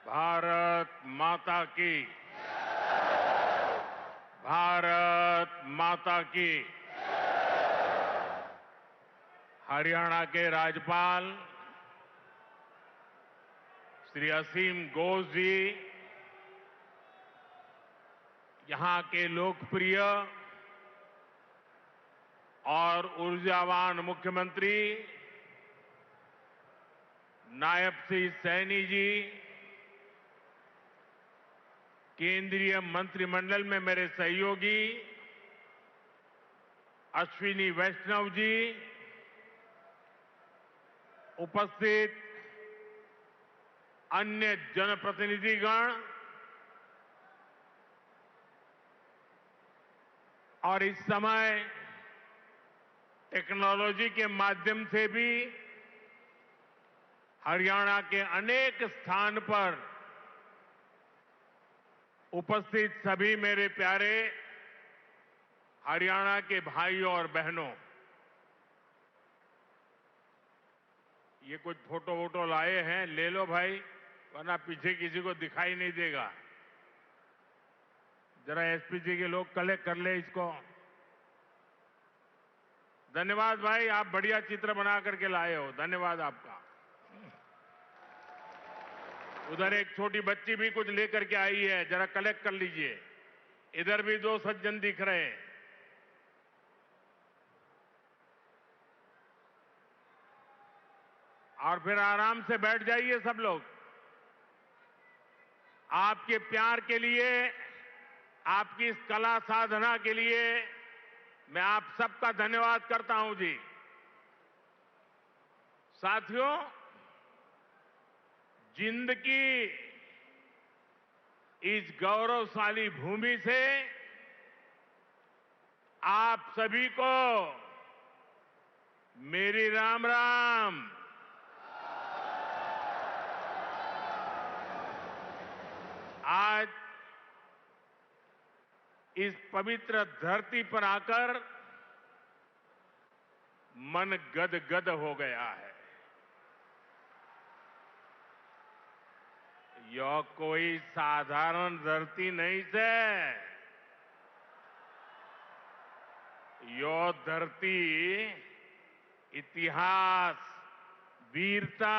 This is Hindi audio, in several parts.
भारत माता की। भारत माता की। हरियाणा के राज्यपाल श्री असीम घोष जी, यहां के लोकप्रिय और ऊर्जावान मुख्यमंत्री नायब सिंह सैनी जी, केंद्रीय मंत्रिमंडल में मेरे सहयोगी अश्विनी वैष्णव जी, उपस्थित अन्य जनप्रतिनिधिगण और इस समय टेक्नोलॉजी के माध्यम से भी हरियाणा के अनेक स्थान पर उपस्थित सभी मेरे प्यारे हरियाणा के भाइयों और बहनों, ये कुछ फोटो वोटो लाए हैं, ले लो भाई, वरना पीछे किसी को दिखाई नहीं देगा। जरा एसपी जी के लोग कलेक्ट कर ले इसको। धन्यवाद भाई, आप बढ़िया चित्र बना करके लाए हो, धन्यवाद आपका। उधर एक छोटी बच्ची भी कुछ लेकर के आई है, जरा कलेक्ट कर लीजिए। इधर भी दो सज्जन दिख रहे हैं। और फिर आराम से बैठ जाइए सब लोग। आपके प्यार के लिए, आपकी इस कला साधना के लिए मैं आप सबका धन्यवाद करता हूं जी। साथियों, जिंद की इस गौरवशाली भूमि से आप सभी को मेरी राम राम। आज इस पवित्र धरती पर आकर मन गदगद हो गया है। यह कोई साधारण धरती नहीं से, यह धरती इतिहास, वीरता,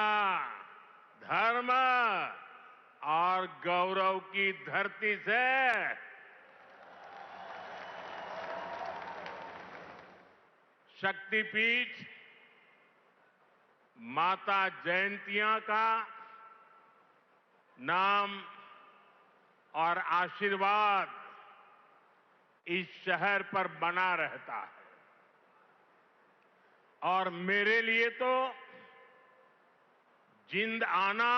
धर्म और गौरव की धरती से शक्तिपीठ माता जयंतिया का नाम और आशीर्वाद इस शहर पर बना रहता है। और मेरे लिए तो जिंद आना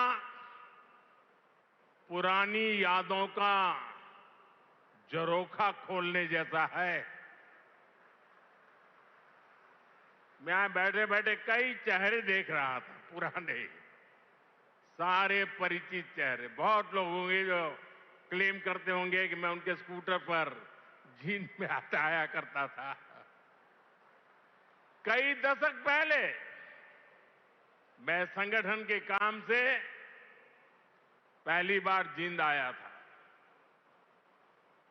पुरानी यादों का झरोखा खोलने जैसा है। मैं बैठे बैठे कई चेहरे देख रहा था, पुराने, सारे परिचित चेहरे। बहुत लोग होंगे जो क्लेम करते होंगे कि मैं उनके स्कूटर पर जींद में आया करता था। कई दशक पहले मैं संगठन के काम से पहली बार जींद आया था।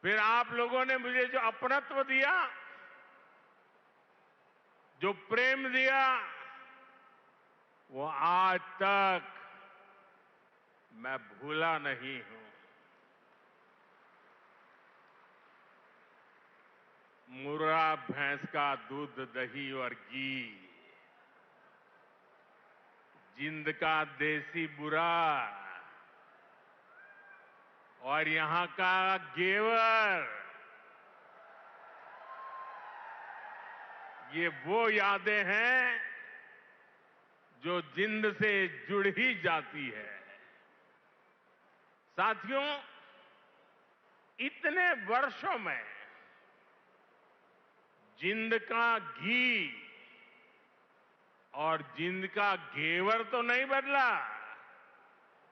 फिर आप लोगों ने मुझे जो अपनत्व दिया, जो प्रेम दिया, वो आज तक मैं भूला नहीं हूं। मुर्रा भैंस का दूध, दही और घी, जिंद का देसी बुरा और यहां का घेवर, ये वो यादें हैं जो जिंद से जुड़ ही जाती है। साथियों, इतने वर्षों में जिंद का घी और जिंद का घेवर तो नहीं बदला,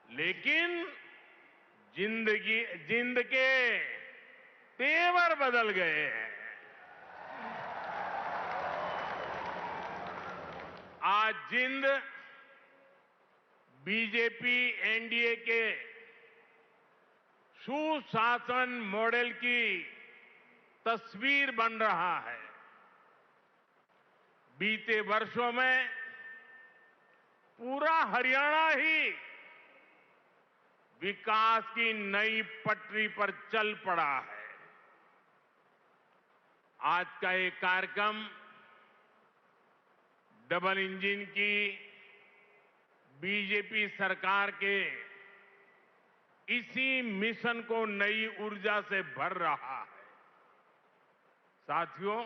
लेकिन जिंद के तेवर बदल गए हैं। आज जिंद बीजेपी एनडीए के सुशासन मॉडल की तस्वीर बन रहा है। बीते वर्षों में पूरा हरियाणा ही विकास की नई पटरी पर चल पड़ा है। आज का ये कार्यक्रम डबल इंजन की बीजेपी सरकार के इसी मिशन को नई ऊर्जा से भर रहा है। साथियों,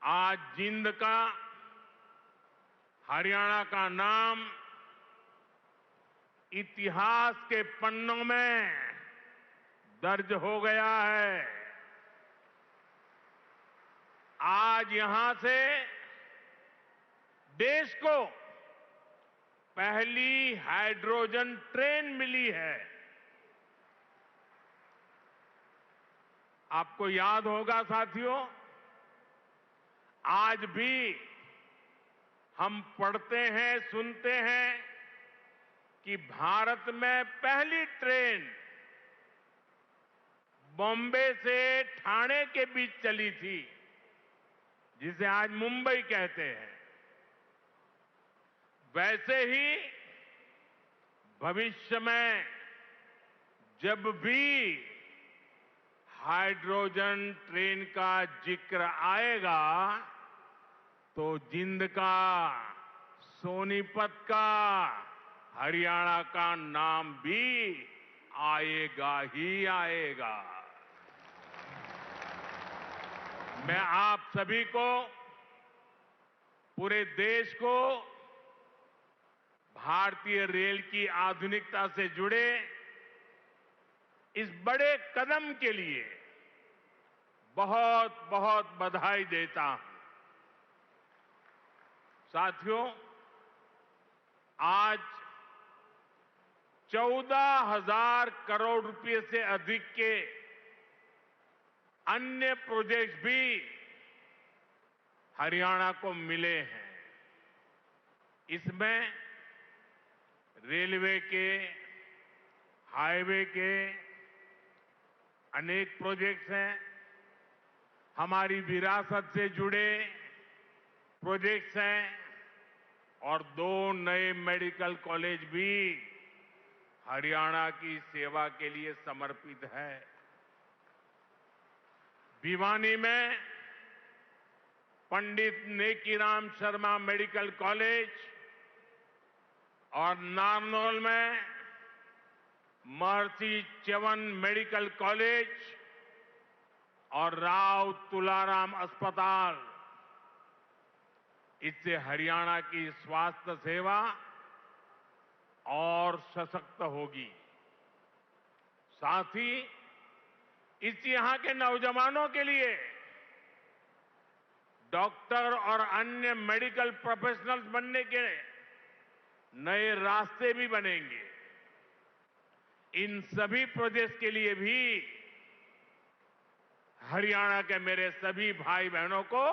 आज जिंद का, हरियाणा का नाम इतिहास के पन्नों में दर्ज हो गया है। आज यहां से देश को पहली हाइड्रोजन ट्रेन मिली है। आपको याद होगा साथियों, आज भी हम पढ़ते हैं, सुनते हैं कि भारत में पहली ट्रेन बॉम्बे से ठाणे के बीच चली थी, जिसे आज मुंबई कहते हैं। वैसे ही भविष्य में जब भी हाइड्रोजन ट्रेन का जिक्र आएगा तो जिंद का, सोनीपत का, हरियाणा का नाम भी आएगा ही आएगा। मैं आप सभी को, पूरे देश को भारतीय रेल की आधुनिकता से जुड़े इस बड़े कदम के लिए बहुत बहुत बधाई देता हूं। साथियों, आज 14,000 करोड़ रुपए से अधिक के अन्य प्रोजेक्ट्स भी हरियाणा को मिले हैं। इसमें रेलवे के, हाईवे के अनेक प्रोजेक्ट्स हैं। हमारी विरासत से जुड़े प्रोजेक्ट्स हैं और 2 नए मेडिकल कॉलेज भी हरियाणा की सेवा के लिए समर्पित है। भिवानी में पंडित नेकीराम शर्मा मेडिकल कॉलेज और नारनौल में महर्षि च्यवन मेडिकल कॉलेज और राव तुलाराम अस्पताल, इससे हरियाणा की स्वास्थ्य सेवा और सशक्त होगी। साथ ही इस यहां के नौजवानों के लिए डॉक्टर और अन्य मेडिकल प्रोफेशनल्स बनने के नए रास्ते भी बनेंगे। इन सभी प्रोजेक्ट्स के लिए भी हरियाणा के मेरे सभी भाई बहनों को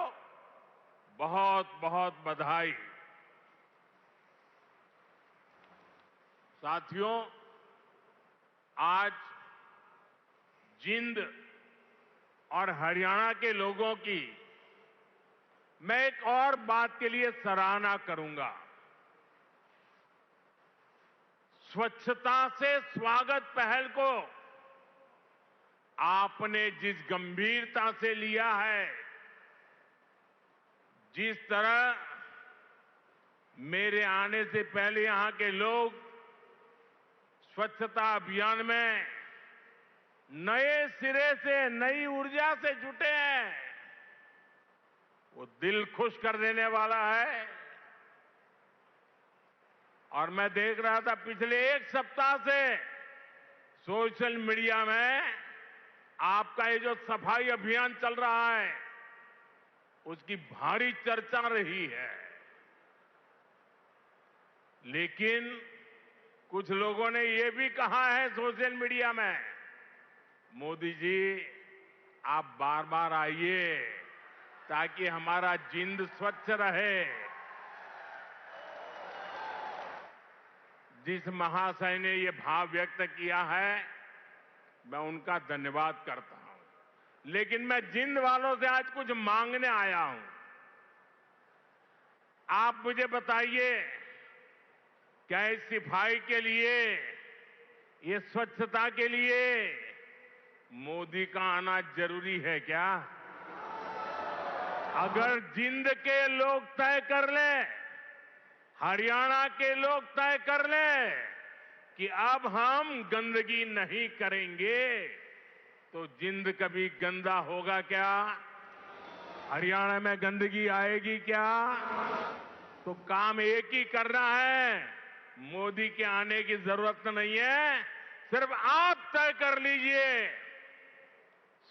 बहुत बहुत बधाई। साथियों, आज जिंद और हरियाणा के लोगों की मैं एक और बात के लिए सराहना करूंगा। स्वच्छता से स्वागत पहल को आपने जिस गंभीरता से लिया है, जिस तरह मेरे आने से पहले यहां के लोग स्वच्छता अभियान में नए सिरे से, नई ऊर्जा से जुटे हैं, वो दिल खुश कर देने वाला है। और मैं देख रहा था पिछले 1 सप्ताह से सोशल मीडिया में आपका ये जो सफाई अभियान चल रहा है, उसकी भारी चर्चा रही है। लेकिन कुछ लोगों ने ये भी कहा है सोशल मीडिया में, मोदी जी आप बार बार आइए ताकि हमारा जिंद स्वच्छ रहे। जिस महाशय ने ये भाव व्यक्त किया है, मैं उनका धन्यवाद करता हूं। लेकिन मैं जिंद वालों से आज कुछ मांगने आया हूं। आप मुझे बताइए, क्या इस सफाई के लिए, ये स्वच्छता के लिए मोदी का आना जरूरी है क्या? अगर जिंद के लोग तय कर लें, हरियाणा के लोग तय कर लें कि अब हम गंदगी नहीं करेंगे, तो जिंद कभी गंदा होगा क्या? हरियाणा में गंदगी आएगी क्या? तो काम एक ही करना है, मोदी के आने की जरूरत नहीं है, सिर्फ आप तय कर लीजिए।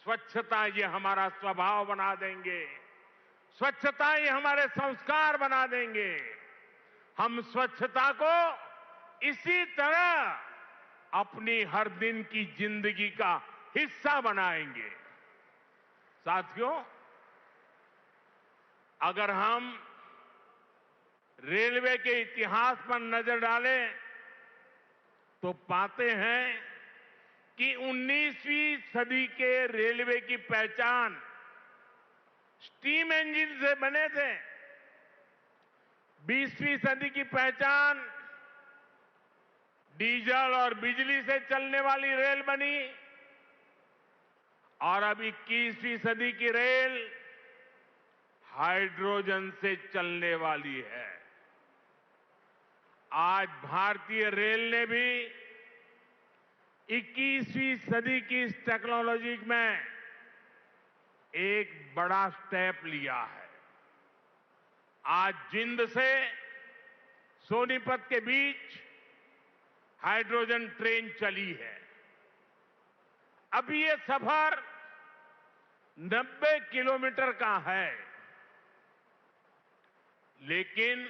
स्वच्छता ये हमारा स्वभाव बना देंगे, स्वच्छता ये हमारे संस्कार बना देंगे। हम स्वच्छता को इसी तरह अपनी हर दिन की जिंदगी का हिस्सा बनाएंगे। साथियों, अगर हम रेलवे के इतिहास पर नजर डालें तो पाते हैं कि 19वीं सदी के रेलवे की पहचान स्टीम इंजन से बने थे। 20वीं सदी की पहचान डीजल और बिजली से चलने वाली रेल बनी, और अब 21वीं सदी की रेल हाइड्रोजन से चलने वाली है। आज भारतीय रेल ने भी 21वीं सदी की इस टेक्नोलॉजी में एक बड़ा स्टेप लिया है। आज जिंद से सोनीपत के बीच हाइड्रोजन ट्रेन चली है। अभी ये सफर 90 किलोमीटर का है, लेकिन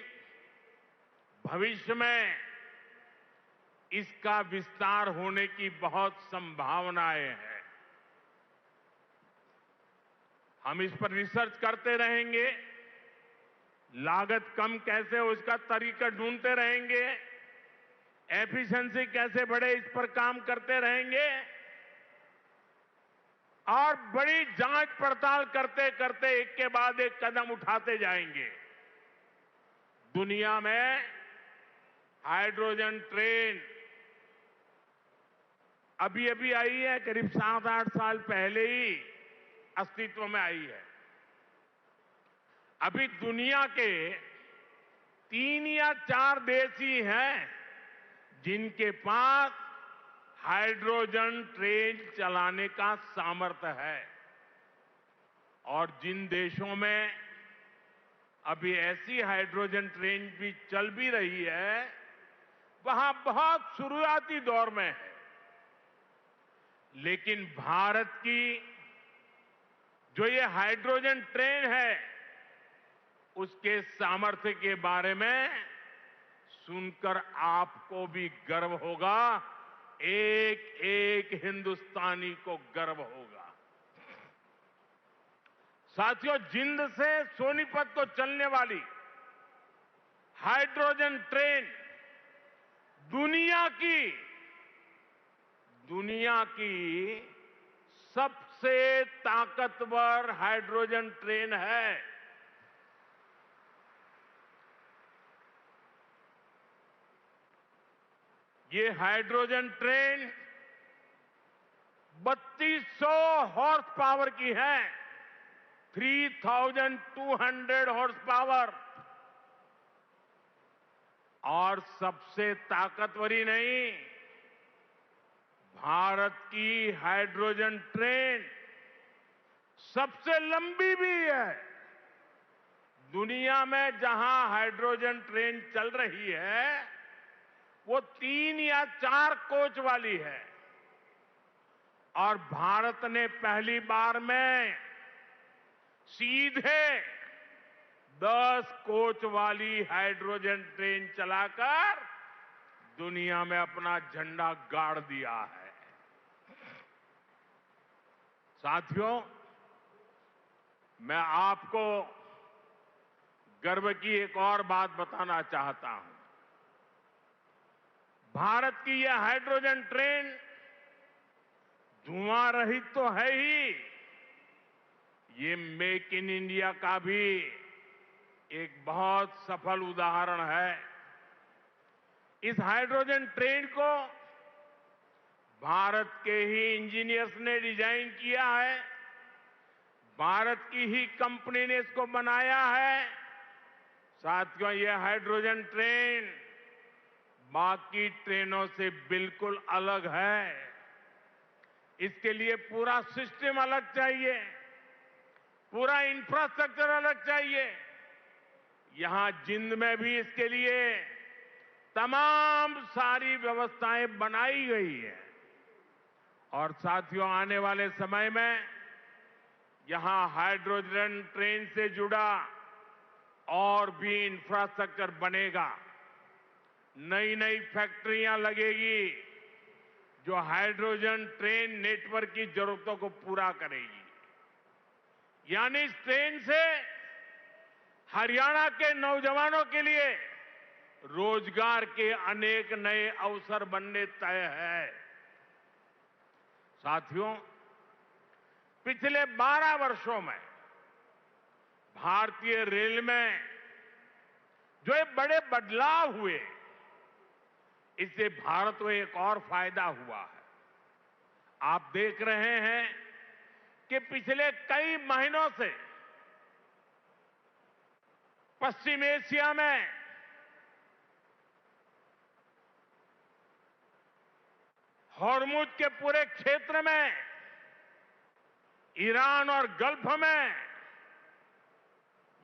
भविष्य में इसका विस्तार होने की बहुत संभावनाएं हैं। हम इस पर रिसर्च करते रहेंगे, लागत कम कैसे हो इसका तरीका ढूंढते रहेंगे, एफिशिएंसी कैसे बढ़े इस पर काम करते रहेंगे, और बड़ी जांच पड़ताल करते करते एक के बाद एक कदम उठाते जाएंगे। दुनिया में हाइड्रोजन ट्रेन अभी अभी आई है, करीब 7-8 साल पहले ही अस्तित्व में आई है। अभी दुनिया के 3 या 4 देश ही हैं जिनके पास हाइड्रोजन ट्रेन चलाने का सामर्थ्य है, और जिन देशों में अभी ऐसी हाइड्रोजन ट्रेन भी चल भी रही है, वहां बहुत शुरुआती दौर में है। लेकिन भारत की जो ये हाइड्रोजन ट्रेन है, उसके सामर्थ्य के बारे में सुनकर आपको भी गर्व होगा, एक एक हिंदुस्तानी को गर्व होगा। साथियों, जिंद से सोनीपत को चलने वाली हाइड्रोजन ट्रेन दुनिया की सबसे ताकतवर हाइड्रोजन ट्रेन है। ये हाइड्रोजन ट्रेन 3200 हॉर्स पावर की है, 3200 हॉर्स पावर। और सबसे ताकतवर ही नहीं, भारत की हाइड्रोजन ट्रेन सबसे लंबी भी है। दुनिया में जहां हाइड्रोजन ट्रेन चल रही है, वो 3 या 4 कोच वाली है, और भारत ने पहली बार में सीधे 10 कोच वाली हाइड्रोजन ट्रेन चलाकर दुनिया में अपना झंडा गाड़ दिया है। साथियों, मैं आपको गर्व की एक और बात बताना चाहता हूं। भारत की यह हाइड्रोजन ट्रेन धुआं रहित तो है ही, ये मेक इन इंडिया का भी एक बहुत सफल उदाहरण है। इस हाइड्रोजन ट्रेन को भारत के ही इंजीनियर्स ने डिजाइन किया है, भारत की ही कंपनी ने इसको बनाया है। साथियों, यह हाइड्रोजन ट्रेन बाकी ट्रेनों से बिल्कुल अलग है। इसके लिए पूरा सिस्टम अलग चाहिए, पूरा इंफ्रास्ट्रक्चर अलग चाहिए। यहां जिंद में भी इसके लिए तमाम सारी व्यवस्थाएं बनाई गई है। और साथियों, आने वाले समय में यहां हाइड्रोजन ट्रेन से जुड़ा और भी इंफ्रास्ट्रक्चर बनेगा। नई नई फैक्ट्रियां लगेगी जो हाइड्रोजन ट्रेन नेटवर्क की जरूरतों को पूरा करेगी। यानी इस ट्रेन से हरियाणा के नौजवानों के लिए रोजगार के अनेक नए अवसर बनने तय है। साथियों, पिछले 12 वर्षों में भारतीय रेल में जो ये बड़े बदलाव हुए, इससे भारत को एक और फायदा हुआ है। आप देख रहे हैं कि पिछले कई महीनों से पश्चिम एशिया में हॉर्मुज के पूरे क्षेत्र में, ईरान और गल्फ में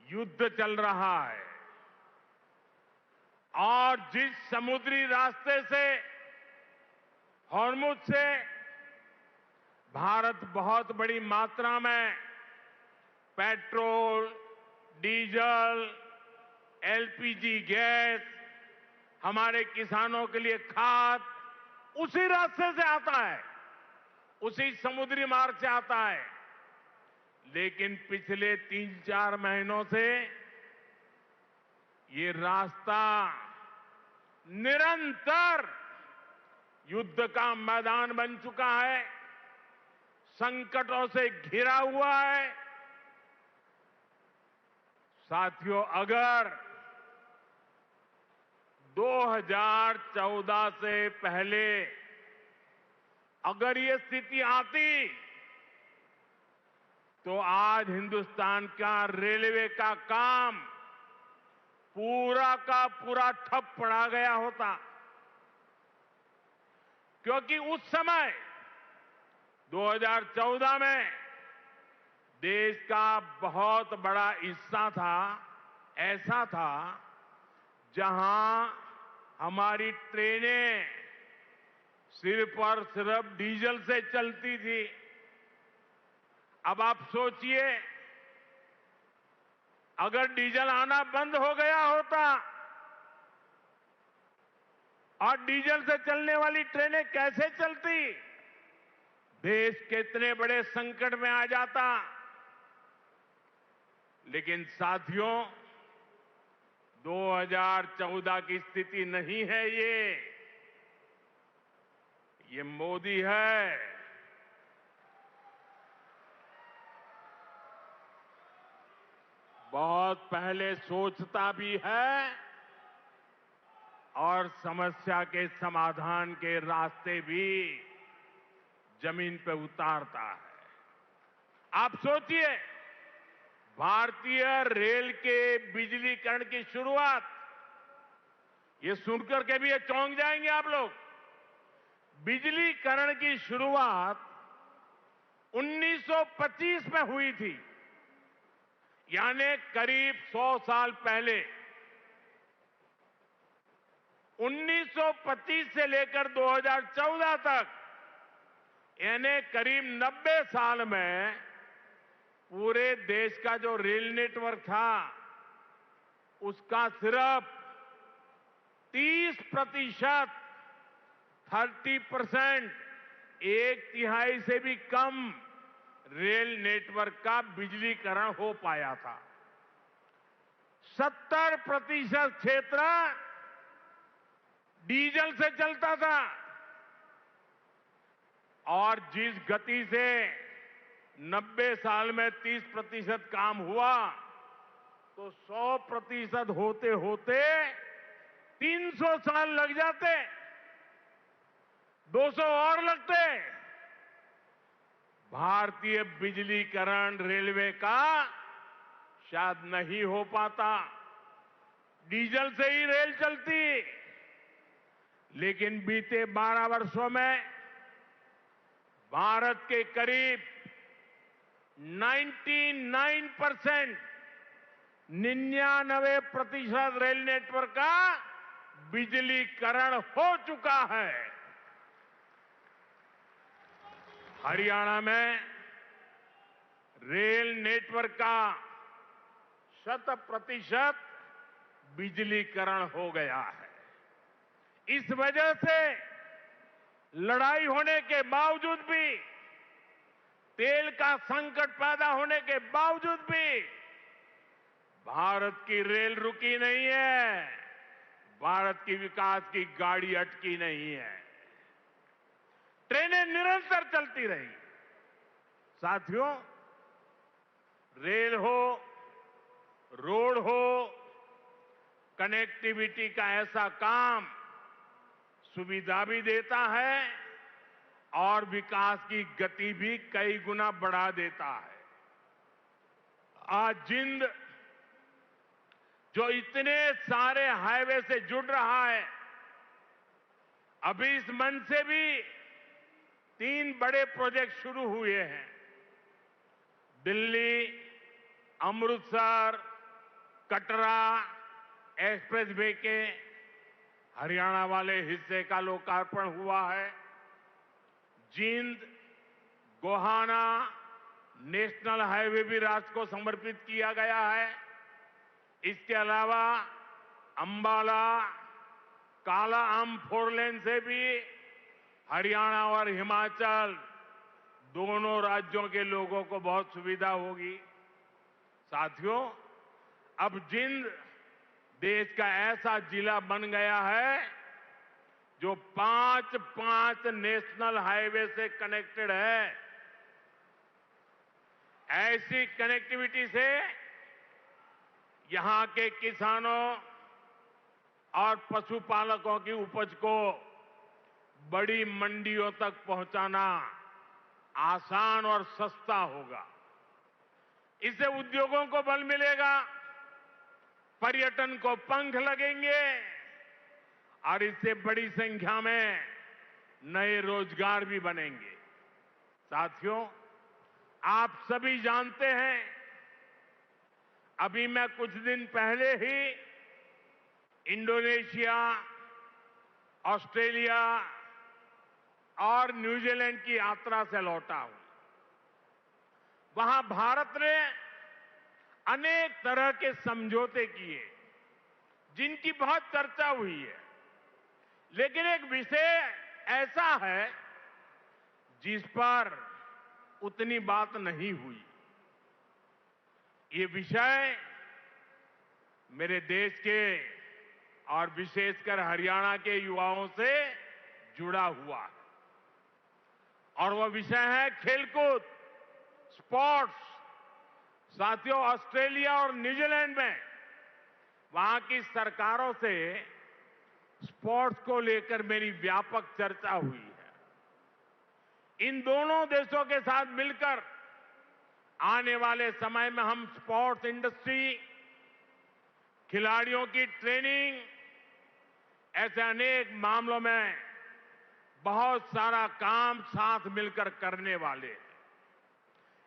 युद्ध चल रहा है। और जिस समुद्री रास्ते से, हॉर्मुज से भारत बहुत बड़ी मात्रा में पेट्रोल, डीजल, एलपीजी गैस, हमारे किसानों के लिए खाद, उसी रास्ते से आता है, उसी समुद्री मार्ग से आता है। लेकिन पिछले 3-4 महीनों से ये रास्ता निरंतर युद्ध का मैदान बन चुका है, संकटों से घिरा हुआ है। साथियों, अगर 2014 से पहले अगर ये स्थिति आती तो आज हिंदुस्तान का रेलवे का काम पूरा का पूरा ठप पड़ा गया होता। क्योंकि उस समय 2014 में देश का बहुत बड़ा हिस्सा था, ऐसा था जहां हमारी ट्रेनें सिर्फ और सिर्फ डीजल से चलती थी। अब आप सोचिए, अगर डीजल आना बंद हो गया होता और डीजल से चलने वाली ट्रेनें कैसे चलती, देश कितने बड़े संकट में आ जाता। लेकिन साथियों, 2014 की स्थिति नहीं है ये मोदी है। बहुत पहले सोचता भी है और समस्या के समाधान के रास्ते भी जमीन पे उतारता है। आप सोचिए, भारतीय रेल के बिजलीकरण की शुरुआत, ये सुनकर के भी ये चौंक जाएंगे आप लोग। बिजलीकरण की शुरुआत 1925 में हुई थी, यानी करीब 100 साल पहले। 1925 से लेकर 2014 तक, यानी करीब 90 साल में पूरे देश का जो रेल नेटवर्क था, उसका सिर्फ 30%, 30%, 1/3 से भी कम रेल नेटवर्क का बिजलीकरण हो पाया था। 70% क्षेत्र डीजल से चलता था और जिस गति से 90 साल में 30% काम हुआ तो 100% होते होते 300 साल लग जाते, 200 और लगते। भारतीय बिजलीकरण रेलवे का शायद नहीं हो पाता, डीजल से ही रेल चलती। लेकिन बीते 12 वर्षों में भारत के करीब 99% रेल नेटवर्क का बिजलीकरण हो चुका है। हरियाणा में रेल नेटवर्क का 100% बिजलीकरण हो गया है। इस वजह से लड़ाई होने के बावजूद भी, तेल का संकट पैदा होने के बावजूद भी भारत की रेल रुकी नहीं है, भारत की विकास की गाड़ी अटकी नहीं है। ट्रेनें निरंतर चलती रही। साथियों, रेल हो, रोड हो, कनेक्टिविटी का ऐसा काम सुविधा भी देता है और विकास की गति भी कई गुना बढ़ा देता है। आज जिंद जो इतने सारे हाईवे से जुड़ रहा है, अभी इस मंच से भी 3 बड़े प्रोजेक्ट शुरू हुए हैं। दिल्ली, अमृतसर, कटरा एक्सप्रेसवे के हरियाणा वाले हिस्से का लोकार्पण हुआ है। जींद गोहाना नेशनल हाईवे भी राष्ट्र को समर्पित किया गया है। इसके अलावा अंबाला काला आम 4 लेन से भी हरियाणा और हिमाचल दोनों राज्यों के लोगों को बहुत सुविधा होगी। साथियों, अब जिंद देश का ऐसा जिला बन गया है जो 5 नेशनल हाईवे से कनेक्टेड है। ऐसी कनेक्टिविटी से यहां के किसानों और पशुपालकों की उपज को बड़ी मंडियों तक पहुंचाना आसान और सस्ता होगा। इससे उद्योगों को बल मिलेगा, पर्यटन को पंख लगेंगे और इससे बड़ी संख्या में नए रोजगार भी बनेंगे। साथियों, आप सभी जानते हैं, अभी मैं कुछ दिन पहले ही इंडोनेशिया, ऑस्ट्रेलिया और न्यूजीलैंड की यात्रा से लौटा हूं। वहां भारत ने अनेक तरह के समझौते किए जिनकी बहुत चर्चा हुई है, लेकिन एक विषय ऐसा है जिस पर उतनी बात नहीं हुई। ये विषय मेरे देश के और विशेषकर हरियाणा के युवाओं से जुड़ा हुआ है और वह विषय है खेलकूद, स्पोर्ट्स। साथियों, ऑस्ट्रेलिया और न्यूजीलैंड में वहां की सरकारों से स्पोर्ट्स को लेकर मेरी व्यापक चर्चा हुई है। इन दोनों देशों के साथ मिलकर आने वाले समय में हम स्पोर्ट्स इंडस्ट्री, खिलाड़ियों की ट्रेनिंग, ऐसे अनेक मामलों में बहुत सारा काम साथ मिलकर करने वाले हैं।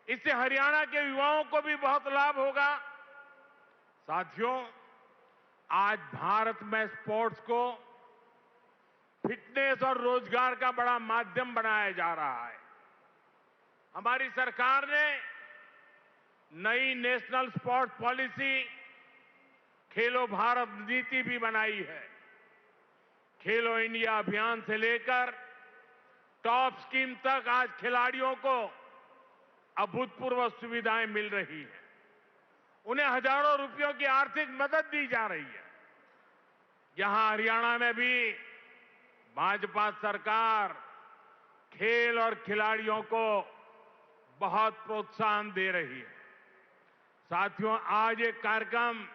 इससे हरियाणा के युवाओं को भी बहुत लाभ होगा। साथियों, आज भारत में स्पोर्ट्स को फिटनेस और रोजगार का बड़ा माध्यम बनाया जा रहा है। हमारी सरकार ने नई नेशनल स्पोर्ट्स पॉलिसी, खेलो भारत नीति भी बनाई है। खेलो इंडिया अभियान से लेकर टॉप स्कीम तक आज खिलाड़ियों को अभूतपूर्व सुविधाएं मिल रही हैं। उन्हें हजारों रुपयों की आर्थिक मदद दी जा रही है। यहां हरियाणा में भी भाजपा सरकार खेल और खिलाड़ियों को बहुत प्रोत्साहन दे रही है। साथियों, आज ये कार्यक्रम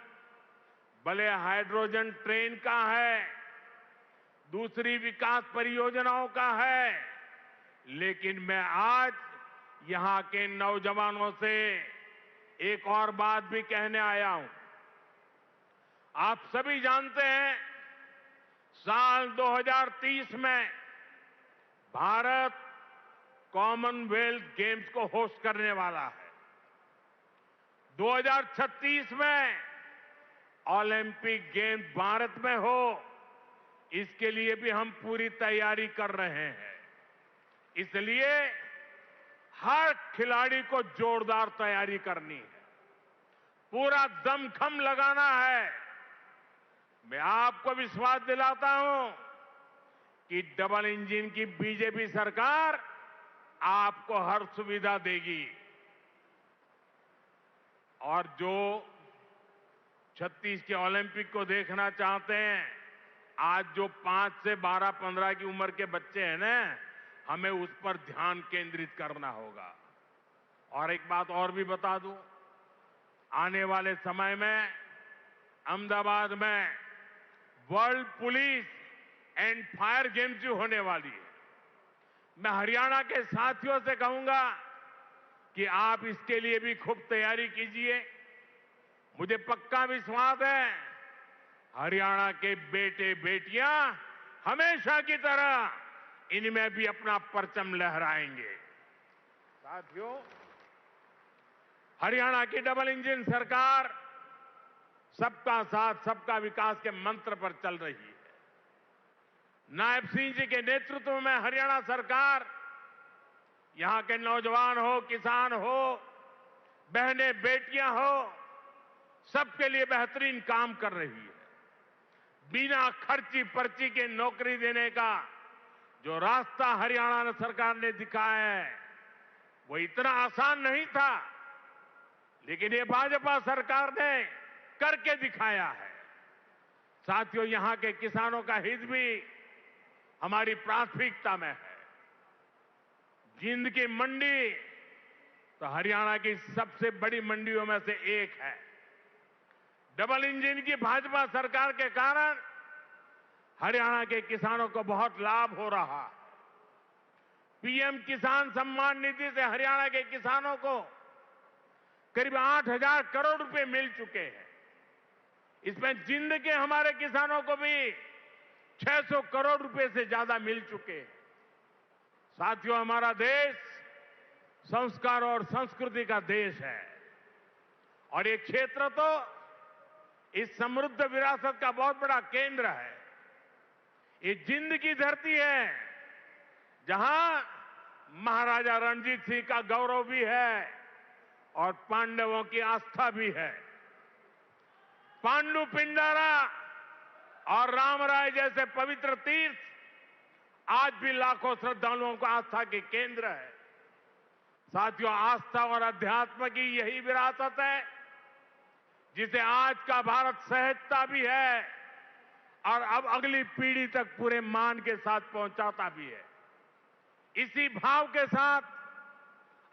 भले हाइड्रोजन ट्रेन का है, दूसरी विकास परियोजनाओं का है, लेकिन मैं आज यहां के नौजवानों से एक और बात भी कहने आया हूं। आप सभी जानते हैं, साल 2030 में भारत कॉमनवेल्थ गेम्स को होस्ट करने वाला है। 2036 में ओलंपिक गेम्स भारत में हो, इसके लिए भी हम पूरी तैयारी कर रहे हैं। इसलिए हर खिलाड़ी को जोरदार तैयारी करनी है, पूरा दमखम लगाना है। मैं आपको विश्वास दिलाता हूं कि डबल इंजन की बीजेपी सरकार आपको हर सुविधा देगी। और जो 36 के ओलंपिक को देखना चाहते हैं, आज जो 5 से 12-15 की उम्र के बच्चे हैं ना, हमें उस पर ध्यान केंद्रित करना होगा। और एक बात और भी बता दूं, आने वाले समय में अहमदाबाद में world police and fire games भी होने वाली है। मैं हरियाणा के साथियों से कहूंगा कि आप इसके लिए भी खूब तैयारी कीजिए। मुझे पक्का विश्वास है, हरियाणा के बेटे बेटियां हमेशा की तरह इनमें भी अपना परचम लहराएंगे। साथियों, हरियाणा की डबल इंजन सरकार सबका साथ सबका विकास के मंत्र पर चल रही है। नायब सिंह जी के नेतृत्व में हरियाणा सरकार यहां के नौजवान हो, किसान हो, बहनें बेटियां हो, सबके लिए बेहतरीन काम कर रही है। बिना खर्ची पर्ची के नौकरी देने का जो रास्ता हरियाणा सरकार ने दिखाया है, वो इतना आसान नहीं था, लेकिन ये भाजपा सरकार ने करके दिखाया है। साथियों, यहां के किसानों का हित भी हमारी प्राथमिकता में है। जिंद की मंडी तो हरियाणा की सबसे बड़ी मंडियों में से एक है। डबल इंजन की भाजपा सरकार के कारण हरियाणा के किसानों को बहुत लाभ हो रहा है। पीएम किसान सम्मान निधि से हरियाणा के किसानों को करीब 8,000 करोड़ रुपए मिल चुके हैं। इसमें जिंद के हमारे किसानों को भी 600 करोड़ रुपए से ज्यादा मिल चुके हैं। साथियों, हमारा देश संस्कार और संस्कृति का देश है और ये क्षेत्र तो इस समृद्ध विरासत का बहुत बड़ा केंद्र है। ये जिंद की धरती है, जहां महाराजा रणजीत सिंह का गौरव भी है और पांडवों की आस्था भी है। पांडु पिंडारा और रामराय जैसे पवित्र तीर्थ आज भी लाखों श्रद्धालुओं को आस्था के केंद्र है। साथियों, आस्था और अध्यात्म की यही विरासत है जिसे आज का भारत सहजता भी है और अब अगली पीढ़ी तक पूरे मान के साथ पहुंचाता भी है। इसी भाव के साथ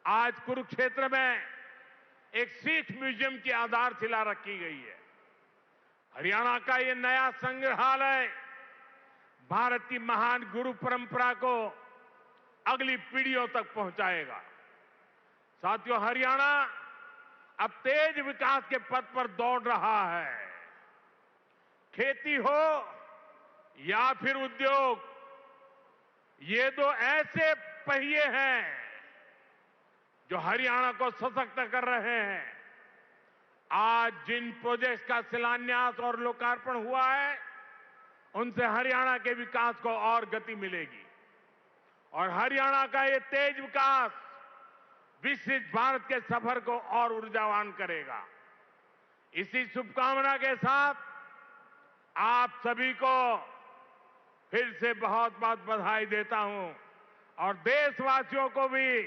आज कुरुक्षेत्र में एक सिख म्यूजियम की आधारशिला रखी गई है। हरियाणा का ये नया संग्रहालय भारत की महान गुरु परंपरा को अगली पीढ़ियों तक पहुंचाएगा। साथियों, हरियाणा अब तेज विकास के पथ पर दौड़ रहा है। खेती हो या फिर उद्योग, ये दो ऐसे पहिए हैं जो हरियाणा को सशक्त कर रहे हैं। आज जिन प्रोजेक्ट्स का शिलान्यास और लोकार्पण हुआ है, उनसे हरियाणा के विकास को और गति मिलेगी और हरियाणा का ये तेज विकास विकसित भारत के सफर को और ऊर्जावान करेगा। इसी शुभकामना के साथ आप सभी को फिर से बहुत बहुत बधाई देता हूं और देशवासियों को भी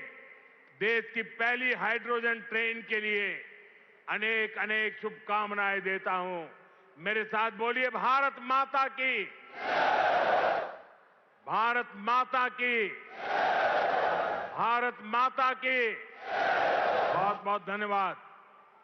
देश की पहली हाइड्रोजन ट्रेन के लिए अनेक अनेक शुभकामनाएं देता हूं। मेरे साथ बोलिए, भारत माता की। भारत माता की, भारत माता की। बहुत बहुत धन्यवाद।